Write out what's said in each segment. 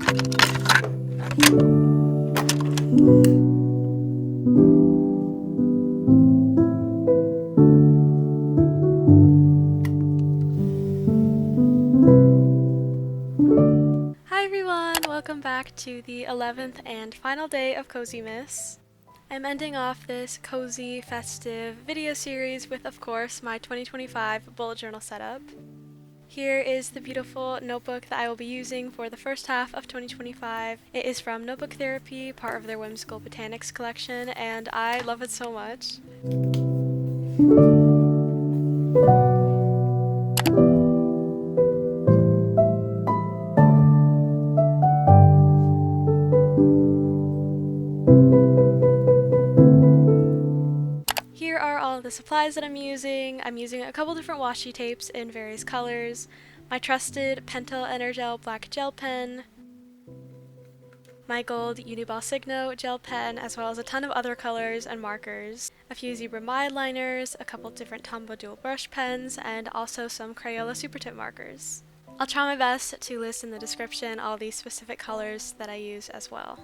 Hi everyone! Welcome back to the 11th and final day of Cozimas. I'm ending off this cozy, festive video series with, of course, my 2025 bullet journal setup. Here is the beautiful notebook that I will be using for the first half of 2025. It is from Notebook Therapy, part of their whimsical botanics collection, and I love it so much. Here are all of the supplies that I'm using. I'm using a couple different washi tapes in various colors, my trusted Pentel Energel black gel pen, my gold uniball signo gel pen, as well as a ton of other colors and markers, a few zebra mildliners, a couple different tombow dual brush pens, and also some crayola supertip markers. I'll try my best to list in the description all these specific colors that I use as well.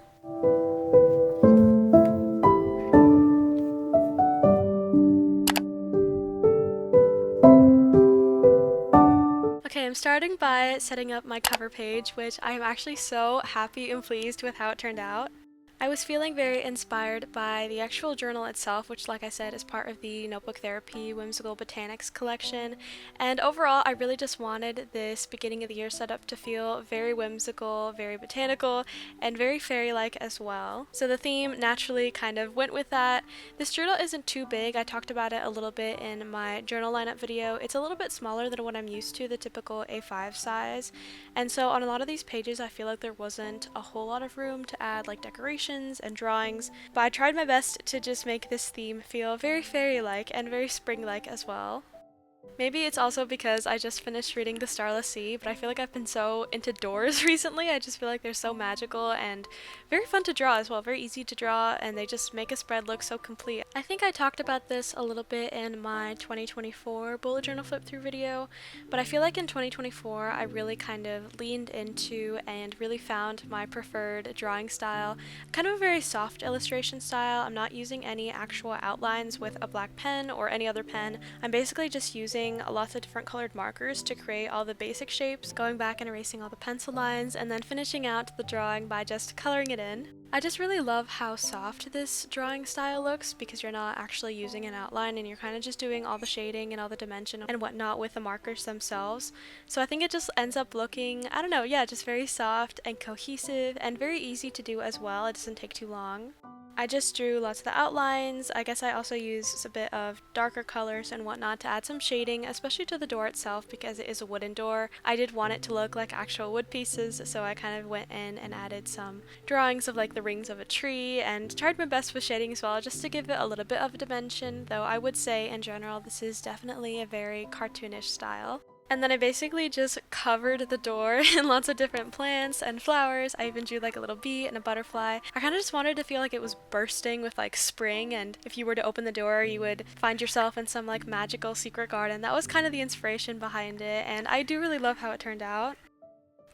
Okay, I'm starting by setting up my cover page, which I am actually so happy and pleased with how it turned out. I was feeling very inspired by the actual journal itself, which, like I said, is part of the Notebook Therapy Whimsical Botanics collection, and overall I really just wanted this beginning of the year setup to feel very whimsical, very botanical, and very fairy-like as well. So the theme naturally kind of went with that. This journal isn't too big. I talked about it a little bit in my journal lineup video. It's a little bit smaller than what I'm used to, the typical A5 size, and so on a lot of these pages I feel like there wasn't a whole lot of room to add like decorations and drawings, but I tried my best to just make this theme feel very fairy-like and very spring-like as well. Maybe it's also because I just finished reading The Starless Sea, but I feel like I've been so into doors recently. I just feel like they're so magical and very fun to draw as well, very easy to draw, and they just make a spread look so complete. I think I talked about this a little bit in my 2024 bullet journal flip through video, but I feel like in 2024 I really kind of leaned into and really found my preferred drawing style, kind of a very soft illustration style. I'm not using any actual outlines with a black pen or any other pen. I'm basically just using lots of different colored markers to create all the basic shapes, going back and erasing all the pencil lines, and then finishing out the drawing by just coloring it in. I just really love how soft this drawing style looks because you're not actually using an outline and you're kind of just doing all the shading and all the dimension and whatnot with the markers themselves. So I think it just ends up looking, I don't know, yeah, just very soft and cohesive and very easy to do as well. It doesn't take too long. I just drew lots of the outlines. I guess I also used a bit of darker colors and whatnot to add some shading, especially to the door itself because it is a wooden door. I did want it to look like actual wood pieces, so I kind of went in and added some drawings of like the rings of a tree and tried my best with shading as well just to give it a little bit of a dimension, though I would say in general this is definitely a very cartoonish style. And then I basically just covered the door in lots of different plants and flowers. I even drew like a little bee and a butterfly. I kind of just wanted to feel like it was bursting with like spring, and if you were to open the door you would find yourself in some like magical secret garden. That was kind of the inspiration behind it, and I do really love how it turned out.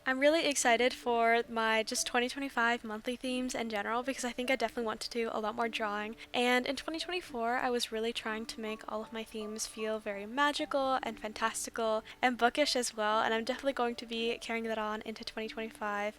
I'm really excited for my just 2025 monthly themes in general because I think I definitely want to do a lot more drawing. And in 2024, I was really trying to make all of my themes feel very magical and fantastical and bookish as well, and I'm definitely going to be carrying that on into 2025.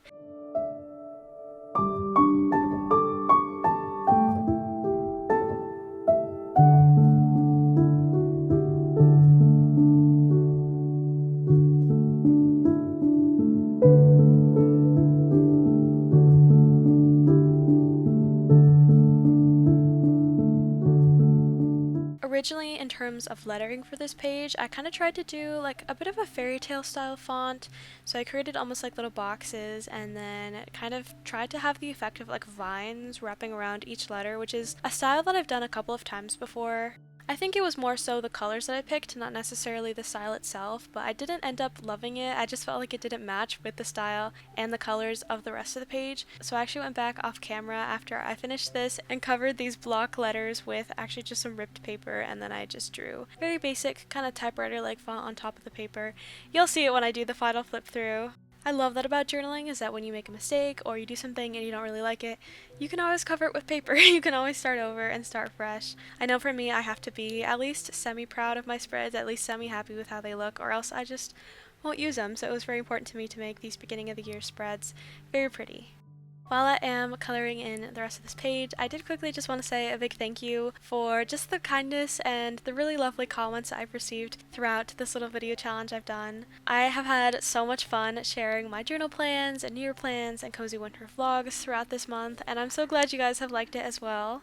Originally, in terms of lettering for this page, I kind of tried to do like a bit of a fairy tale style font, so I created almost like little boxes and then kind of tried to have the effect of like vines wrapping around each letter, which is a style that I've done a couple of times before. I think it was more so the colors that I picked, not necessarily the style itself, but I didn't end up loving it. I just felt like it didn't match with the style and the colors of the rest of the page. So I actually went back off camera after I finished this and covered these block letters with actually just some ripped paper, and then I just drew very basic kind of typewriter like font on top of the paper. You'll see it when I do the final flip through. I love that about journaling is that when you make a mistake or you do something and you don't really like it, you can always cover it with paper. You can always start over and start fresh. I know for me, I have to be at least semi-proud of my spreads, at least semi-happy with how they look, or else I just won't use them. So it was very important to me to make these beginning of the year spreads very pretty. While I am coloring in the rest of this page, I did quickly just want to say a big thank you for just the kindness and the really lovely comments I've received throughout this little video challenge I've done. I have had so much fun sharing my journal plans and New Year plans and cozy winter vlogs throughout this month, and I'm so glad you guys have liked it as well.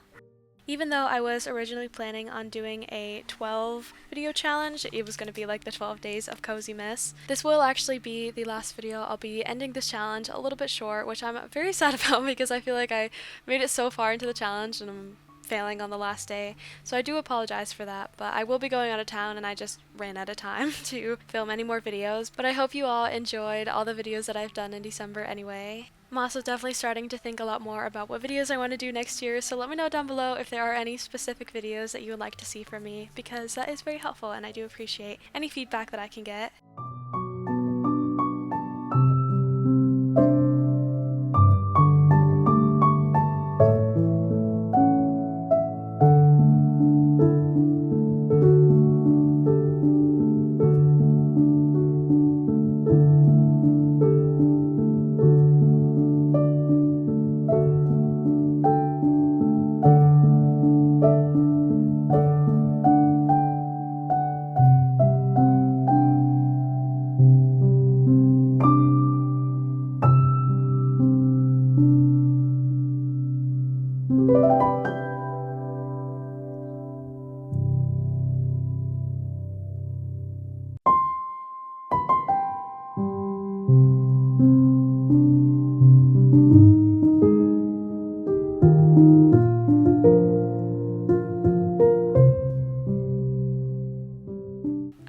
Even though I was originally planning on doing a 12 video challenge, it was going to be like the 12 days of cozimas. This will actually be the last video. I'll be ending this challenge a little bit short, which I'm very sad about because I feel like I made it so far into the challenge and I'm failing on the last day. So I do apologize for that, but I will be going out of town and I just ran out of time to film any more videos. But I hope you all enjoyed all the videos that I've done in December anyway. I'm also definitely starting to think a lot more about what videos I want to do next year, so let me know down below if there are any specific videos that you would like to see from me, because that is very helpful and I do appreciate any feedback that I can get.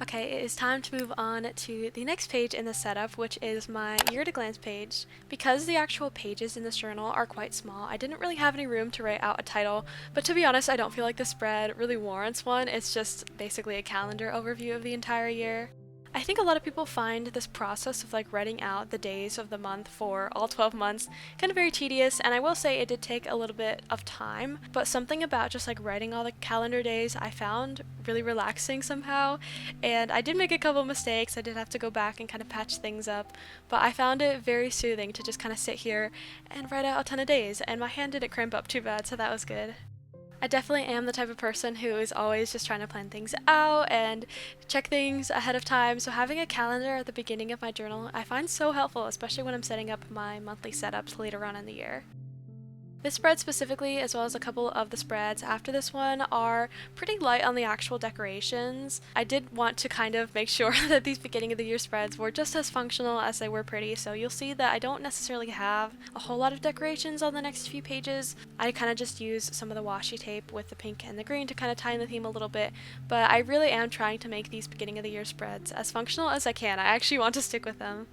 Okay, it is time to move on to the next page in the setup, which is my year at a glance page. Because the actual pages in this journal are quite small, I didn't really have any room to write out a title, but to be honest, I don't feel like the spread really warrants one. It's just basically a calendar overview of the entire year. I think a lot of people find this process of like writing out the days of the month for all 12 months kind of very tedious, and I will say it did take a little bit of time, but something about just like writing all the calendar days I found really relaxing somehow. And I did make a couple mistakes, I did have to go back and kind of patch things up, but I found it very soothing to just kind of sit here and write out a ton of days, and my hand didn't cramp up too bad, so that was good. I definitely am the type of person who is always just trying to plan things out and check things ahead of time, so having a calendar at the beginning of my journal I find so helpful, especially when I'm setting up my monthly setups later on in the year. This spread specifically, as well as a couple of the spreads after this one, are pretty light on the actual decorations. I did want to kind of make sure that these beginning of the year spreads were just as functional as they were pretty, so you'll see that I don't necessarily have a whole lot of decorations on the next few pages. I kind of just use some of the washi tape with the pink and the green to kind of tie in the theme a little bit, but I really am trying to make these beginning of the year spreads as functional as I can. I actually want to stick with them.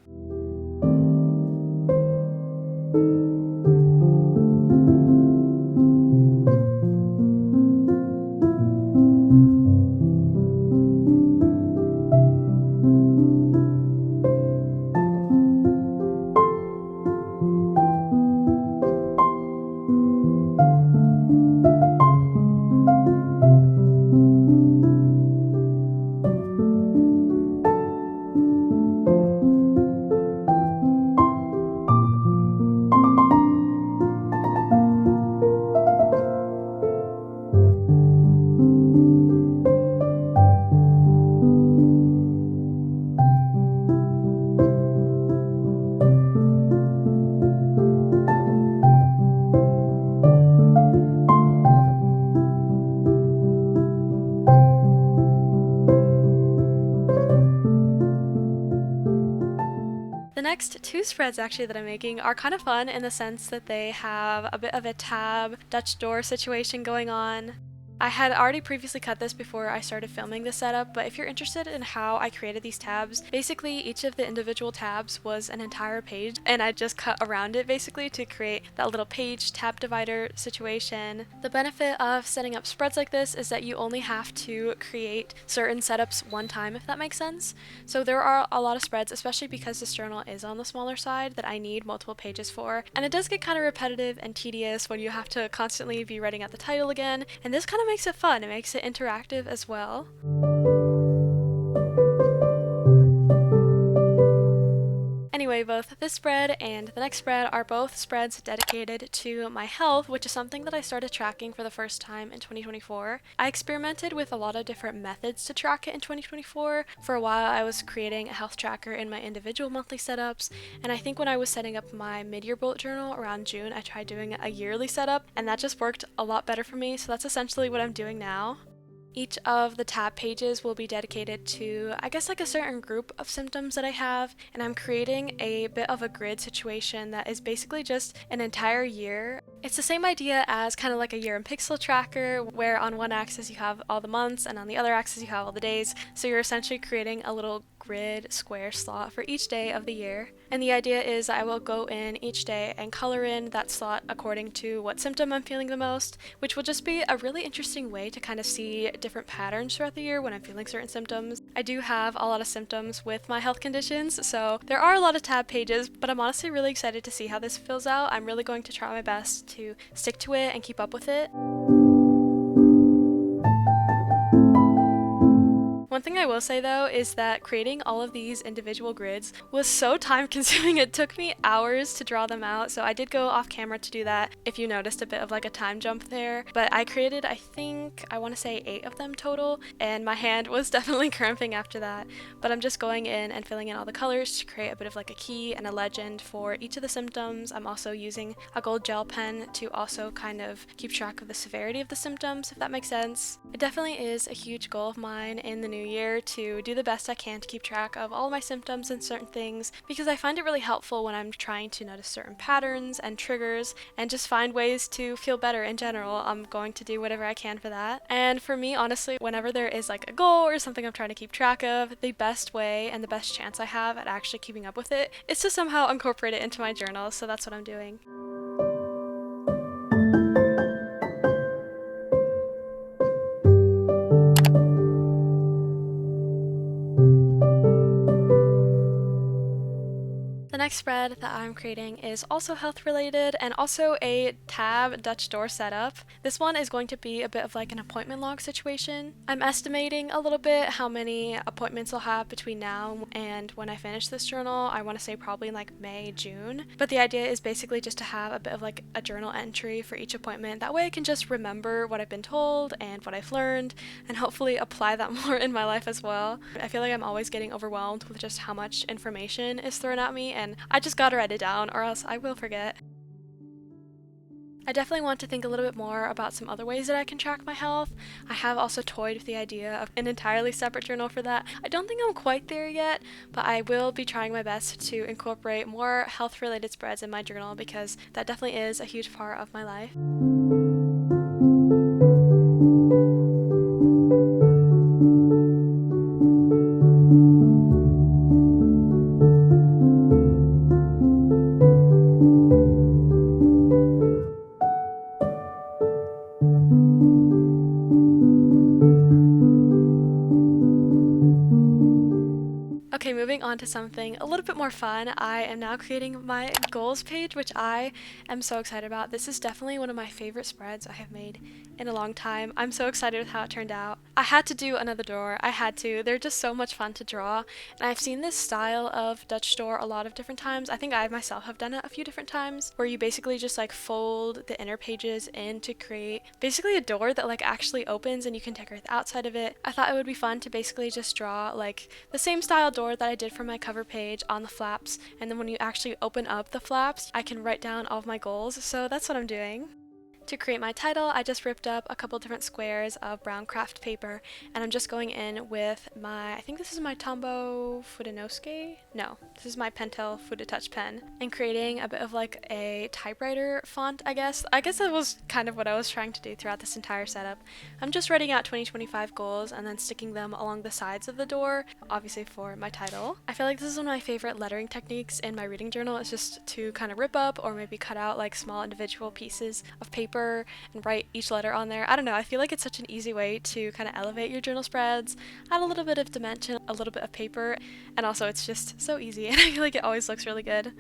The next two spreads actually that I'm making are kind of fun in the sense that they have a bit of a tab Dutch door situation going on. I had already previously cut this before I started filming this setup, but if you're interested in how I created these tabs, basically each of the individual tabs was an entire page, and I just cut around it basically to create that little page tab divider situation. The benefit of setting up spreads like this is that you only have to create certain setups one time, if that makes sense. So there are a lot of spreads, especially because this journal is on the smaller side, that I need multiple pages for, and it does get kind of repetitive and tedious when you have to constantly be writing out the title again, and this kind of makes it fun. It makes it interactive as well. Anyway, both this spread and the next spread are both spreads dedicated to my health, which is something that I started tracking for the first time in 2024. I experimented with a lot of different methods to track it in 2024. For a while, I was creating a health tracker in my individual monthly setups, and I think when I was setting up my mid-year bullet journal around June, I tried doing a yearly setup, and that just worked a lot better for me, so that's essentially what I'm doing now. Each of the tab pages will be dedicated to, I guess, like a certain group of symptoms that I have, and I'm creating a bit of a grid situation that is basically just an entire year. It's the same idea as kind of like a year in pixel tracker, where on one axis you have all the months and on the other axis you have all the days, so you're essentially creating a little grid square slot for each day of the year. And the idea is I will go in each day and color in that slot according to what symptom I'm feeling the most, which will just be a really interesting way to kind of see different patterns throughout the year when I'm feeling certain symptoms. I do have a lot of symptoms with my health conditions, so there are a lot of tab pages, but I'm honestly really excited to see how this fills out. I'm really going to try my best to stick to it and keep up with it. One thing I will say though is that creating all of these individual grids was so time consuming. It took me hours to draw them out, so I did go off camera to do that, if you noticed a bit of like a time jump there. But I created, I think, I want to say 8 of them total, and my hand was definitely cramping after that. But I'm just going in and filling in all the colors to create a bit of like a key and a legend for each of the symptoms. I'm also using a gold gel pen to also kind of keep track of the severity of the symptoms, if that makes sense. It definitely is a huge goal of mine in the new year to do the best I can to keep track of all my symptoms and certain things, because I find it really helpful when I'm trying to notice certain patterns and triggers and just find ways to feel better in general. I'm going to do whatever I can for that. And for me, honestly, whenever there is like a goal or something I'm trying to keep track of, the best way and the best chance I have at actually keeping up with it is to somehow incorporate it into my journal, so that's what I'm doing. The next spread that I'm creating is also health related and also a tab Dutch door setup. This one is going to be a bit of like an appointment log situation. I'm estimating a little bit how many appointments I'll have between now and when I finish this journal. I want to say probably in like May, June. But the idea is basically just to have a bit of like a journal entry for each appointment. That way I can just remember what I've been told and what I've learned and hopefully apply that more in my life as well. I feel like I'm always getting overwhelmed with just how much information is thrown at me, and I just gotta write it down or else I will forget. I definitely want to think a little bit more about some other ways that I can track my health. I have also toyed with the idea of an entirely separate journal for that. I don't think I'm quite there yet, but I will be trying my best to incorporate more health related spreads in my journal because that definitely is a huge part of my life. Okay, moving on to something a little bit more fun. I am now creating my goals page, which I am so excited about. This is definitely one of my favorite spreads I have made in a long time. I'm so excited with how it turned out. I had to do another door. I had to. They're just so much fun to draw. And I've seen this style of Dutch door a lot of different times. I think I myself have done it a few different times, where you basically just like fold the inner pages in to create basically a door that like actually opens and you can decorate the outside of it. I thought it would be fun to basically just draw like the same style door that I did for my cover page on the flaps, and then when you actually open up the flaps I can write down all of my goals, so that's what I'm doing. To create my title, I just ripped up a couple different squares of brown craft paper, and I'm just going in with I think this is my Tombow fude. No, this is my Pentel fude touch pen, and creating a bit of like a typewriter font, I guess. I guess that was kind of what I was trying to do throughout this entire setup. I'm just writing out 2025 goals and then sticking them along the sides of the door, obviously for my title. I feel like this is one of my favorite lettering techniques in my reading journal. It's just to kind of rip up or maybe cut out like small individual pieces of paper and write each letter on there. I don't know, I feel like it's such an easy way to kind of elevate your journal spreads, add a little bit of dimension, a little bit of paper, and also it's just so easy and I feel like it always looks really good.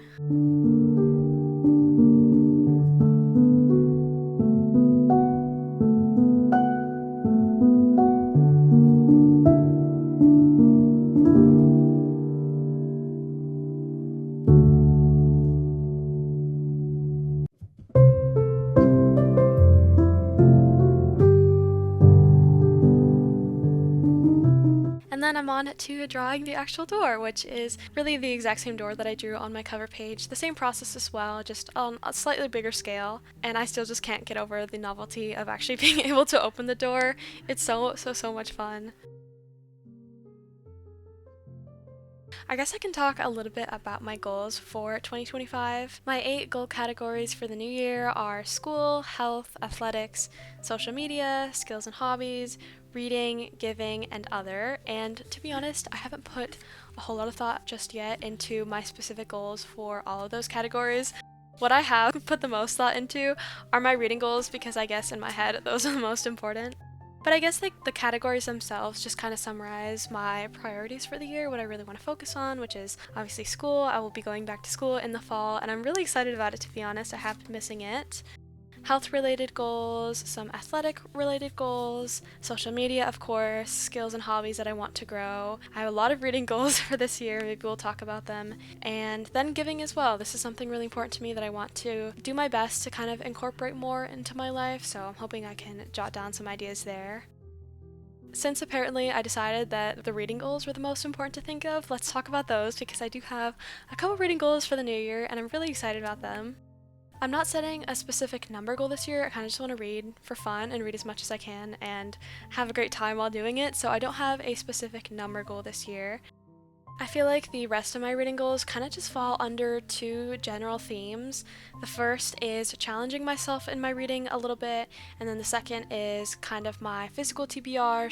And then I'm on to drawing the actual door, which is really the exact same door that I drew on my cover page. The same process as well, just on a slightly bigger scale. And I still just can't get over the novelty of actually being able to open the door. It's so much fun. I guess I can talk a little bit about my goals for 2025. My 8 goal categories for the new year are school, health, athletics, social media, skills and hobbies, reading, giving, and other. And to be honest, I haven't put a whole lot of thought just yet into my specific goals for all of those categories. What I have put the most thought into are my reading goals because I guess in my head those are the most important. But I guess like the categories themselves just kind of summarize my priorities for the year, what I really want to focus on, which is obviously school. I will be going back to school in the fall, and I'm really excited about it, to be honest. I have been missing it. Health-related goals, some athletic-related goals, social media, of course, skills and hobbies that I want to grow. I have a lot of reading goals for this year, maybe we'll talk about them. And then giving as well. This is something really important to me that I want to do my best to kind of incorporate more into my life, so I'm hoping I can jot down some ideas there. Since apparently I decided that the reading goals were the most important to think of, let's talk about those because I do have a couple reading goals for the new year and I'm really excited about them. I'm not setting a specific number goal this year. I kind of just want to read for fun and read as much as I can and have a great time while doing it, so I don't have a specific number goal this year. I feel like the rest of my reading goals kind of just fall under 2 general themes. The first is challenging myself in my reading a little bit, and then the second is kind of my physical TBR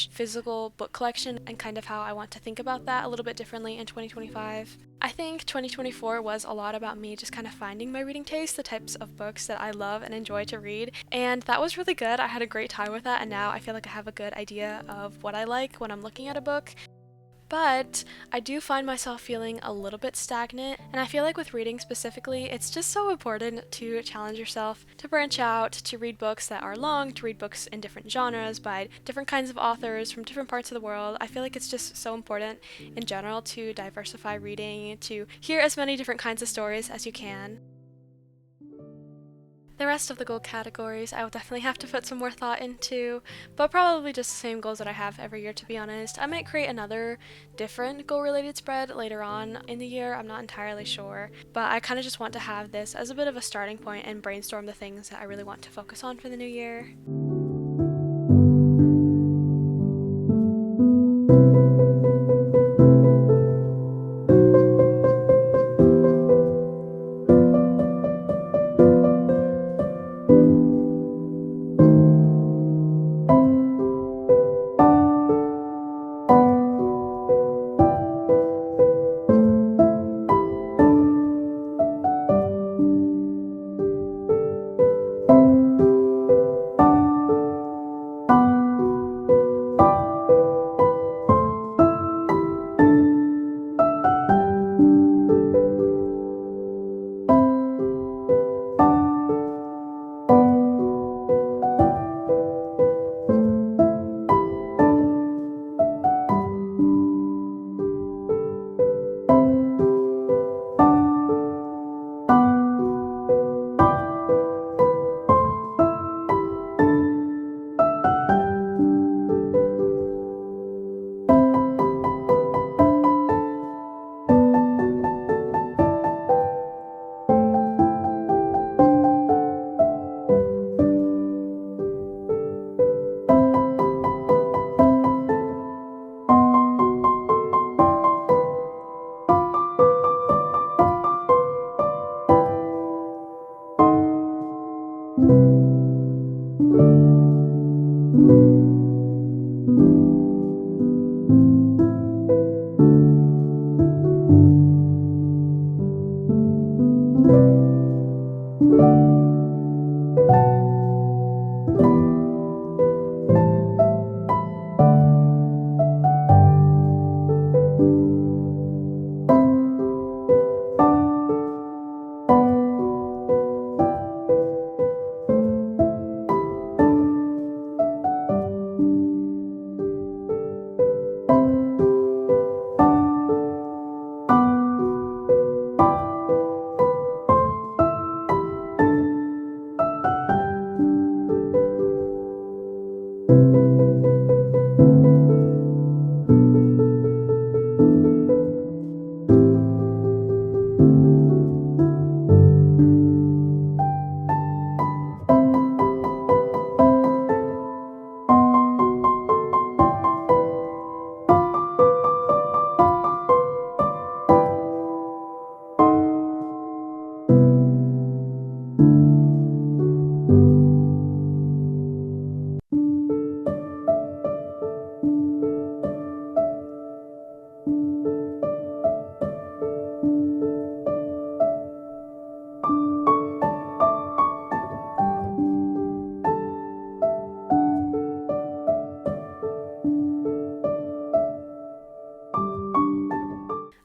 / physical book collection and kind of how I want to think about that a little bit differently in 2025. I think 2024 was a lot about me just kind of finding my reading taste, the types of books that I love and enjoy to read, and that was really good. I had a great time with that, and now I feel like I have a good idea of what I like when I'm looking at a book. But I do find myself feeling a little bit stagnant, and I feel like with reading specifically, it's just so important to challenge yourself, to branch out, to read books that are long, to read books in different genres by different kinds of authors from different parts of the world. I feel like it's just so important in general to diversify reading, to hear as many different kinds of stories as you can. The rest of the goal categories I will definitely have to put some more thought into, but probably just the same goals that I have every year, to be honest. I might create another different goal-related spread later on in the year, I'm not entirely sure, but I kind of just want to have this as a bit of a starting point and brainstorm the things that I really want to focus on for the new year.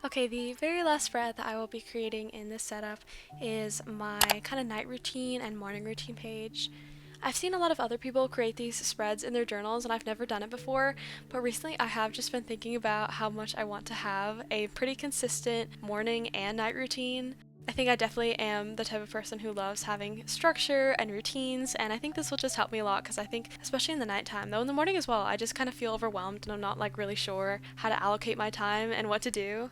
Okay, the very last spread that I will be creating in this setup is my kind of night routine and morning routine page. I've seen a lot of other people create these spreads in their journals and I've never done it before, but recently I have just been thinking about how much I want to have a pretty consistent morning and night routine. I think I definitely am the type of person who loves having structure and routines, and I think this will just help me a lot because I think, especially in the nighttime, though in the morning as well, I just kind of feel overwhelmed and I'm not like really sure how to allocate my time and what to do.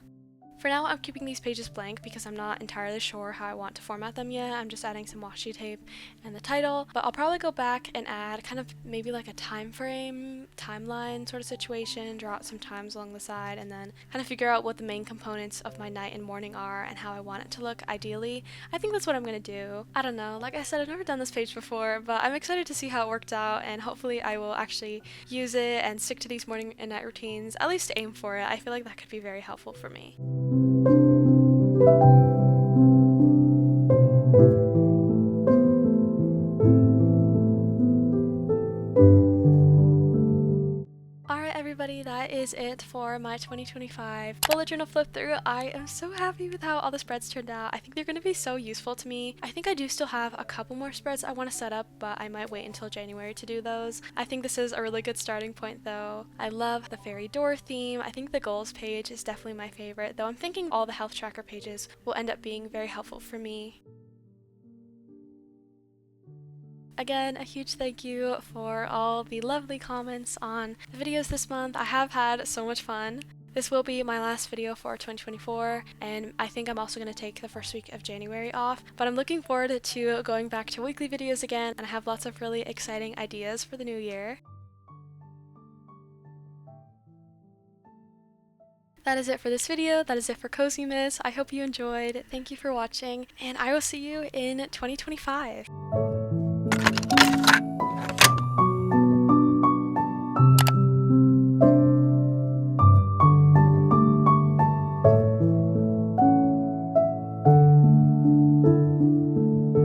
For now, I'm keeping these pages blank because I'm not entirely sure how I want to format them yet. I'm just adding some washi tape and the title, but I'll probably go back and add kind of maybe like a time frame, timeline sort of situation, draw out some times along the side, and then kind of figure out what the main components of my night and morning are and how I want it to look ideally. I think that's what I'm going to do. I don't know, like I said, I've never done this page before, but I'm excited to see how it worked out, and hopefully I will actually use it and stick to these morning and night routines, at least aim for it. I feel like that could be very helpful for me. Alright everybody, that is it for my 2025 bullet journal flip through. I am so happy with how all the spreads turned out. I think they're going to be so useful to me. I think I do still have a couple more spreads I want to set up, but I might wait until January to do those. I think this is a really good starting point though. I love the fairy door theme. I think the goals page is definitely my favorite, though I'm thinking all the health tracker pages will end up being very helpful for me. Again, a huge thank you for all the lovely comments on the videos this month. I have had so much fun. This will be my last video for 2024, and I think I'm also going to take the first week of January off, but I'm looking forward to going back to weekly videos again, and I have lots of really exciting ideas for the new year. That is it for this video. That is it for cozimas. I hope you enjoyed. Thank you for watching, and I will see you in 2025.